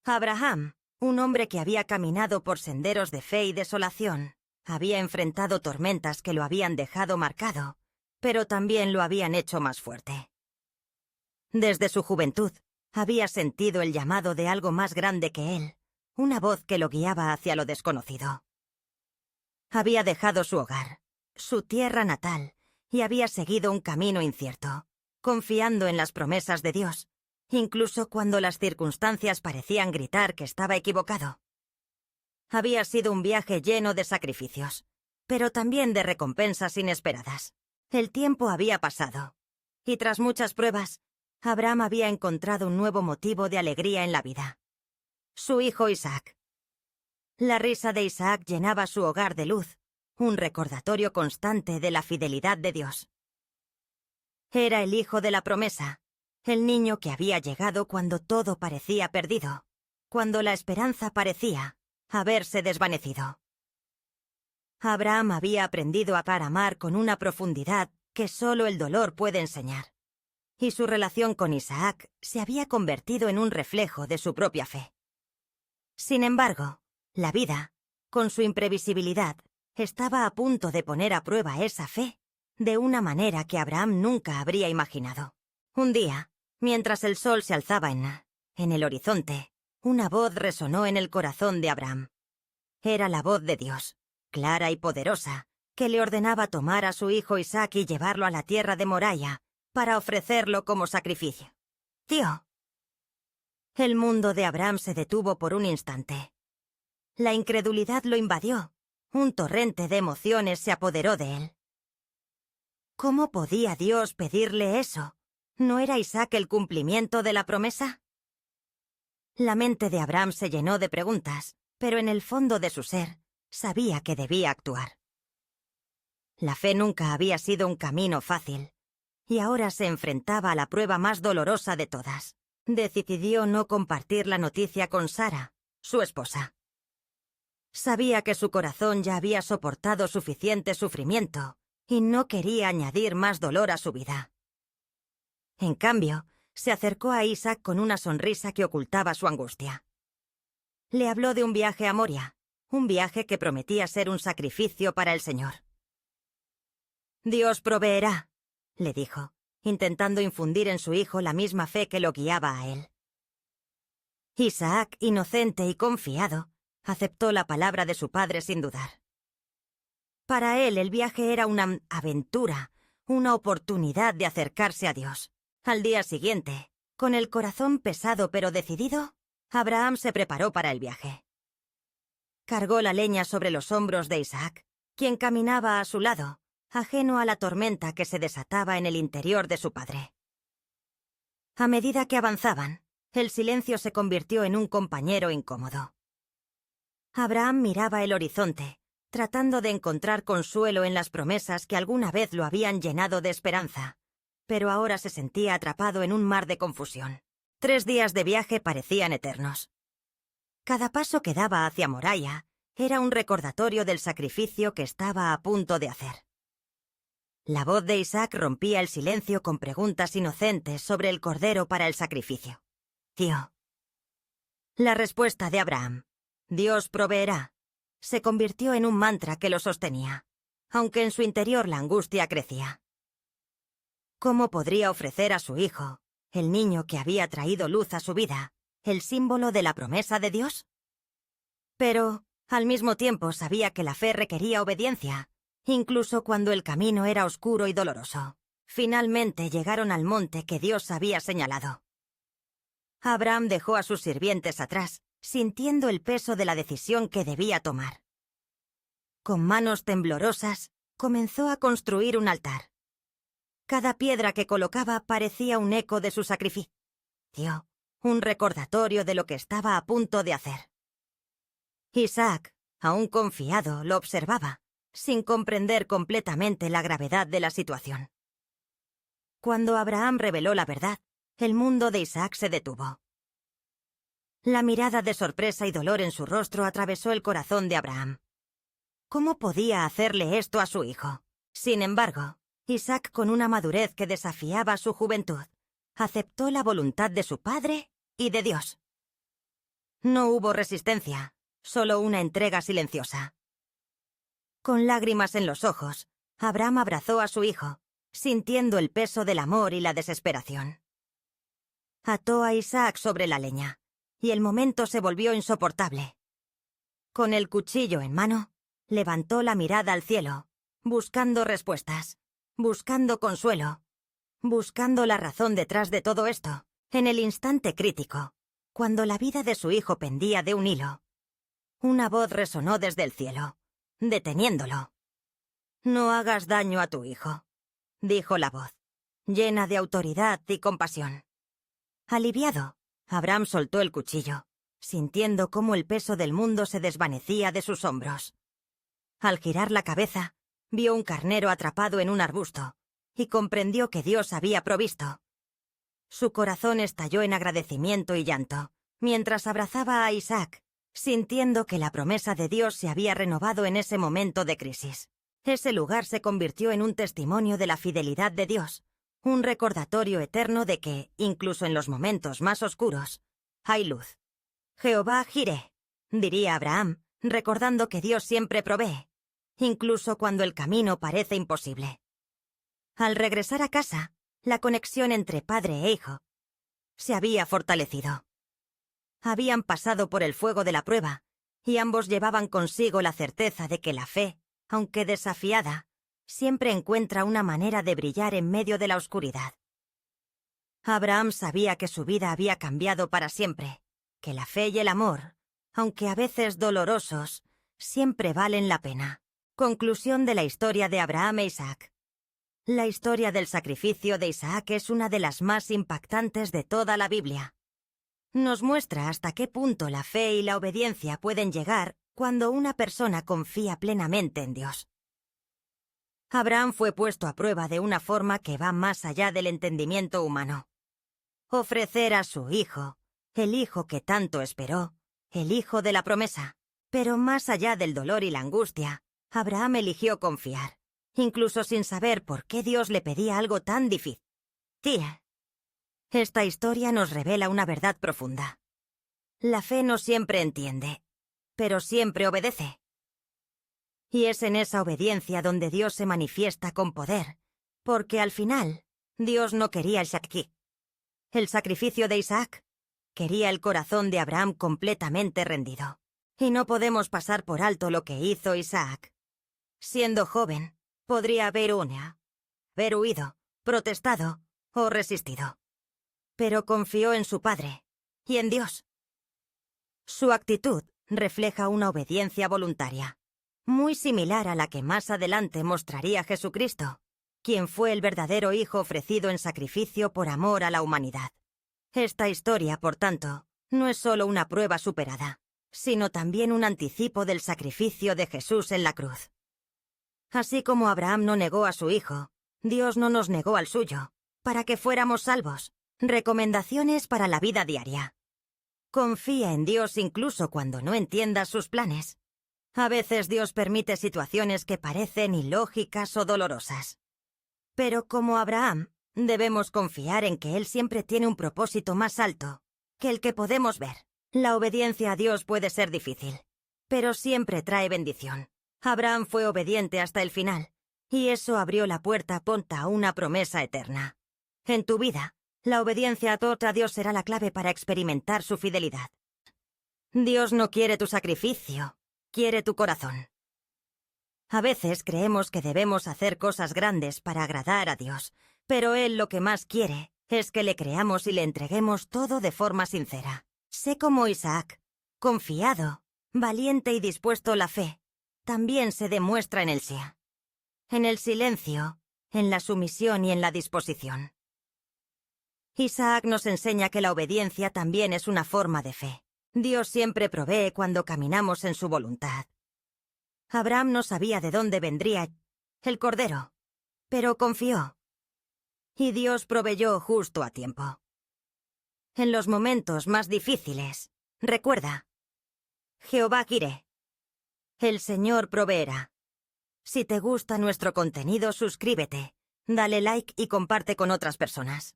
Abraham, un hombre que había caminado por senderos de fe y desolación, había enfrentado tormentas que lo habían dejado marcado, pero también lo habían hecho más fuerte. Desde su juventud, había sentido el llamado de algo más grande que él, una voz que lo guiaba hacia lo desconocido. Había dejado su hogar, su tierra natal, y había seguido un camino incierto, confiando en las promesas de Dios, incluso cuando las circunstancias parecían gritar que estaba equivocado. Había sido un viaje lleno de sacrificios, pero también de recompensas inesperadas. El tiempo había pasado, y tras muchas pruebas, Abraham había encontrado un nuevo motivo de alegría en la vida. Su hijo Isaac. La risa de Isaac llenaba su hogar de luz, un recordatorio constante de la fidelidad de Dios. Era el hijo de la promesa, el niño que había llegado cuando todo parecía perdido, cuando la esperanza parecía haberse desvanecido. Abraham había aprendido a amar con una profundidad que solo el dolor puede enseñar, y su relación con Isaac se había convertido en un reflejo de su propia fe. Sin embargo, la vida, con su imprevisibilidad, estaba a punto de poner a prueba esa fe de una manera que Abraham nunca habría imaginado. Un día, mientras el sol se alzaba en el horizonte, una voz resonó en el corazón de Abraham. Era la voz de Dios, clara y poderosa, que le ordenaba tomar a su hijo Isaac y llevarlo a la tierra de Moriah para ofrecerlo como sacrificio. «Tío». El mundo de Abraham se detuvo por un instante. La incredulidad lo invadió. Un torrente de emociones se apoderó de él. ¿Cómo podía Dios pedirle eso? ¿No era Isaac el cumplimiento de la promesa? La mente de Abraham se llenó de preguntas, pero en el fondo de su ser, sabía que debía actuar. La fe nunca había sido un camino fácil, y ahora se enfrentaba a la prueba más dolorosa de todas. Decidió no compartir la noticia con Sara, su esposa. Sabía que su corazón ya había soportado suficiente sufrimiento y no quería añadir más dolor a su vida. En cambio, se acercó a Isaac con una sonrisa que ocultaba su angustia. Le habló de un viaje a Moria, un viaje que prometía ser un sacrificio para el Señor. «Dios proveerá», le dijo, intentando infundir en su hijo la misma fe que lo guiaba a él. Isaac, inocente y confiado, aceptó la palabra de su padre sin dudar. Para él el viaje era una aventura, una oportunidad de acercarse a Dios. Al día siguiente, con el corazón pesado pero decidido, Abraham se preparó para el viaje. Cargó la leña sobre los hombros de Isaac, quien caminaba a su lado, ajeno a la tormenta que se desataba en el interior de su padre. A medida que avanzaban, el silencio se convirtió en un compañero incómodo. Abraham miraba el horizonte, tratando de encontrar consuelo en las promesas que alguna vez lo habían llenado de esperanza, pero ahora se sentía atrapado en un mar de confusión. 3 días de viaje parecían eternos. Cada paso que daba hacia Moriah era un recordatorio del sacrificio que estaba a punto de hacer. La voz de Isaac rompía el silencio con preguntas inocentes sobre el cordero para el sacrificio. «Tío». La respuesta de Abraham, «Dios proveerá», se convirtió en un mantra que lo sostenía, aunque en su interior la angustia crecía. ¿Cómo podría ofrecer a su hijo, el niño que había traído luz a su vida, el símbolo de la promesa de Dios? Pero, al mismo tiempo, sabía que la fe requería obediencia, incluso cuando el camino era oscuro y doloroso. Finalmente llegaron al monte que Dios había señalado. Abraham dejó a sus sirvientes atrás, sintiendo el peso de la decisión que debía tomar. Con manos temblorosas, comenzó a construir un altar. Cada piedra que colocaba parecía un eco de su sacrificio, un recordatorio de lo que estaba a punto de hacer. Isaac, aún confiado, lo observaba, sin comprender completamente la gravedad de la situación. Cuando Abraham reveló la verdad, el mundo de Isaac se detuvo. La mirada de sorpresa y dolor en su rostro atravesó el corazón de Abraham. ¿Cómo podía hacerle esto a su hijo? Sin embargo, Isaac, con una madurez que desafiaba su juventud, aceptó la voluntad de su padre y de Dios. No hubo resistencia, solo una entrega silenciosa. Con lágrimas en los ojos, Abraham abrazó a su hijo, sintiendo el peso del amor y la desesperación. Ató a Isaac sobre la leña, y el momento se volvió insoportable. Con el cuchillo en mano, levantó la mirada al cielo, buscando respuestas, buscando consuelo, buscando la razón detrás de todo esto, en el instante crítico, cuando la vida de su hijo pendía de un hilo. Una voz resonó desde el cielo, deteniéndolo. «No hagas daño a tu hijo», dijo la voz, llena de autoridad y compasión. Aliviado, Abraham soltó el cuchillo, sintiendo cómo el peso del mundo se desvanecía de sus hombros. Al girar la cabeza, vio un carnero atrapado en un arbusto, y comprendió que Dios había provisto. Su corazón estalló en agradecimiento y llanto, mientras abrazaba a Isaac, sintiendo que la promesa de Dios se había renovado en ese momento de crisis. Ese lugar se convirtió en un testimonio de la fidelidad de Dios, un recordatorio eterno de que, incluso en los momentos más oscuros, hay luz. Jehová Jireh, diría Abraham, recordando que Dios siempre provee, incluso cuando el camino parece imposible. Al regresar a casa, la conexión entre padre e hijo se había fortalecido. Habían pasado por el fuego de la prueba, y ambos llevaban consigo la certeza de que la fe, aunque desafiada, siempre encuentra una manera de brillar en medio de la oscuridad. Abraham sabía que su vida había cambiado para siempre, que la fe y el amor, aunque a veces dolorosos, siempre valen la pena. Conclusión de la historia de Abraham e Isaac. La historia del sacrificio de Isaac es una de las más impactantes de toda la Biblia. Nos muestra hasta qué punto la fe y la obediencia pueden llegar cuando una persona confía plenamente en Dios. Abraham fue puesto a prueba de una forma que va más allá del entendimiento humano. Ofrecer a su hijo, el hijo que tanto esperó, el hijo de la promesa. Pero más allá del dolor y la angustia, Abraham eligió confiar, incluso sin saber por qué Dios le pedía algo tan difícil. Esta historia nos revela una verdad profunda. La fe no siempre entiende, pero siempre obedece. Y es en esa obediencia donde Dios se manifiesta con poder, porque al final, Dios no quería el sacrificio de Isaac, quería el corazón de Abraham completamente rendido. Y no podemos pasar por alto lo que hizo Isaac. Siendo joven, podría haber huido, protestado o resistido. Pero confió en su padre y en Dios. Su actitud refleja una obediencia voluntaria, muy similar a la que más adelante mostraría Jesucristo, quien fue el verdadero Hijo ofrecido en sacrificio por amor a la humanidad. Esta historia, por tanto, no es solo una prueba superada, sino también un anticipo del sacrificio de Jesús en la cruz. Así como Abraham no negó a su hijo, Dios no nos negó al suyo, para que fuéramos salvos. Recomendaciones para la vida diaria. Confía en Dios incluso cuando no entiendas sus planes. A veces Dios permite situaciones que parecen ilógicas o dolorosas. Pero como Abraham, debemos confiar en que Él siempre tiene un propósito más alto que el que podemos ver. La obediencia a Dios puede ser difícil, pero siempre trae bendición. Abraham fue obediente hasta el final, y eso abrió la puerta a una promesa eterna. En tu vida, la obediencia a Dios será la clave para experimentar su fidelidad. Dios no quiere tu sacrificio, quiere tu corazón. A veces creemos que debemos hacer cosas grandes para agradar a Dios, pero Él lo que más quiere es que le creamos y le entreguemos todo de forma sincera. Sé como Isaac, confiado, valiente y dispuesto a la fe, también se demuestra en el sí. En el silencio, en la sumisión y en la disposición. Isaac nos enseña que la obediencia también es una forma de fe. Dios siempre provee cuando caminamos en su voluntad. Abraham no sabía de dónde vendría el cordero, pero confió. Y Dios proveyó justo a tiempo. En los momentos más difíciles, recuerda, Jehová Jireh, el Señor proveerá. Si te gusta nuestro contenido, suscríbete, dale like y comparte con otras personas.